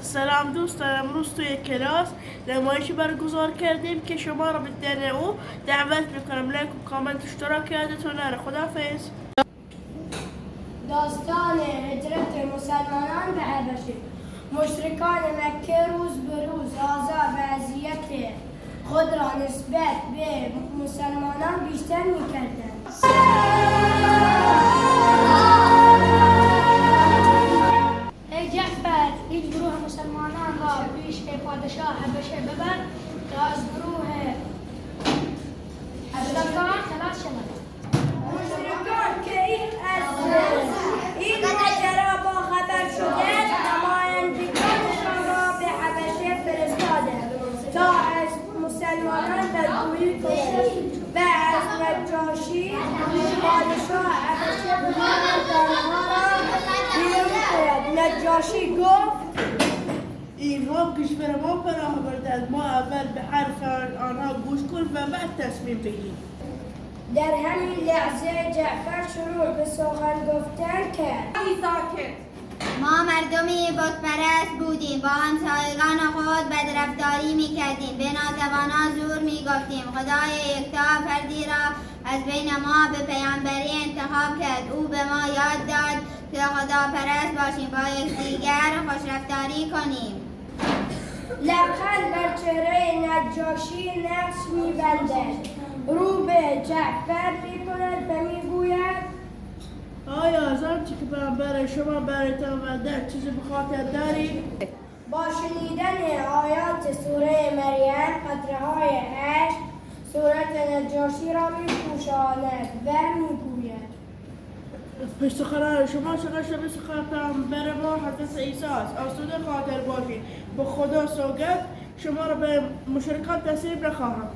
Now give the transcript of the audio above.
سلام دوستان، امروز توی کلاس نمایشی برگزار کردیم که شما را به دیدن او دعوت میکنم. لایک و کامنت اشتراک یادتون نره. خداحافظ. داستان هجرت مسلمانان به حبشه. مشرکان مکه روز به روز آزار و اذیت خود را نسبت به مسلمانان بیشتر میکردند. ای جعفر، این گروه مسلمانان را پیش پادشاه حبشه ببر تا از گروه مشرکان خلاص شود. مشرکان که این ماجرا با خبر شده، نمایندگانشان را به حبشه فرستادند تا از مسلمانان بدگویی کنند و از نجاشی پادشاه حبشه بخواهند آنها را بیرون کند. نجاشی گفت اینها کشور ما پناه بردند. ما اول به حرف آنها گوش کن و بعد تصمیم بگیر. در همین لحظه جعفر شروع به سخن گفتن کرد. ما مردمی بتپرست بودیم، با همسایگان خود بدرفتاری میکردیم، به ناتوانا زور میگفتیم. خدای یکتا فردی را از بین ما به پیامبری انتخاب کرد. او به ما یاد داد که خداپرست باشیم، با یکدیگر خوشرفتاری کنیم. لبخند بر چهره نجاشی نقش می‌بندد. رو به جعفر می‌کند و می‌گوید آیا از آنچه که پیامبر شما برایتان آورده چیزی به خاطر دارید؟ با شنیدن آیات سوره مریم قطره‌های اشک صورت نجاشی را می‌پوشاند و می‌گوید پشت سخنان شما چقدر شبیه سخن پیامبر ما حضرت عیسی است. آسوده خاطر باشید. به خدا سوگند شما را به مشرکان تسلیم نخواهم.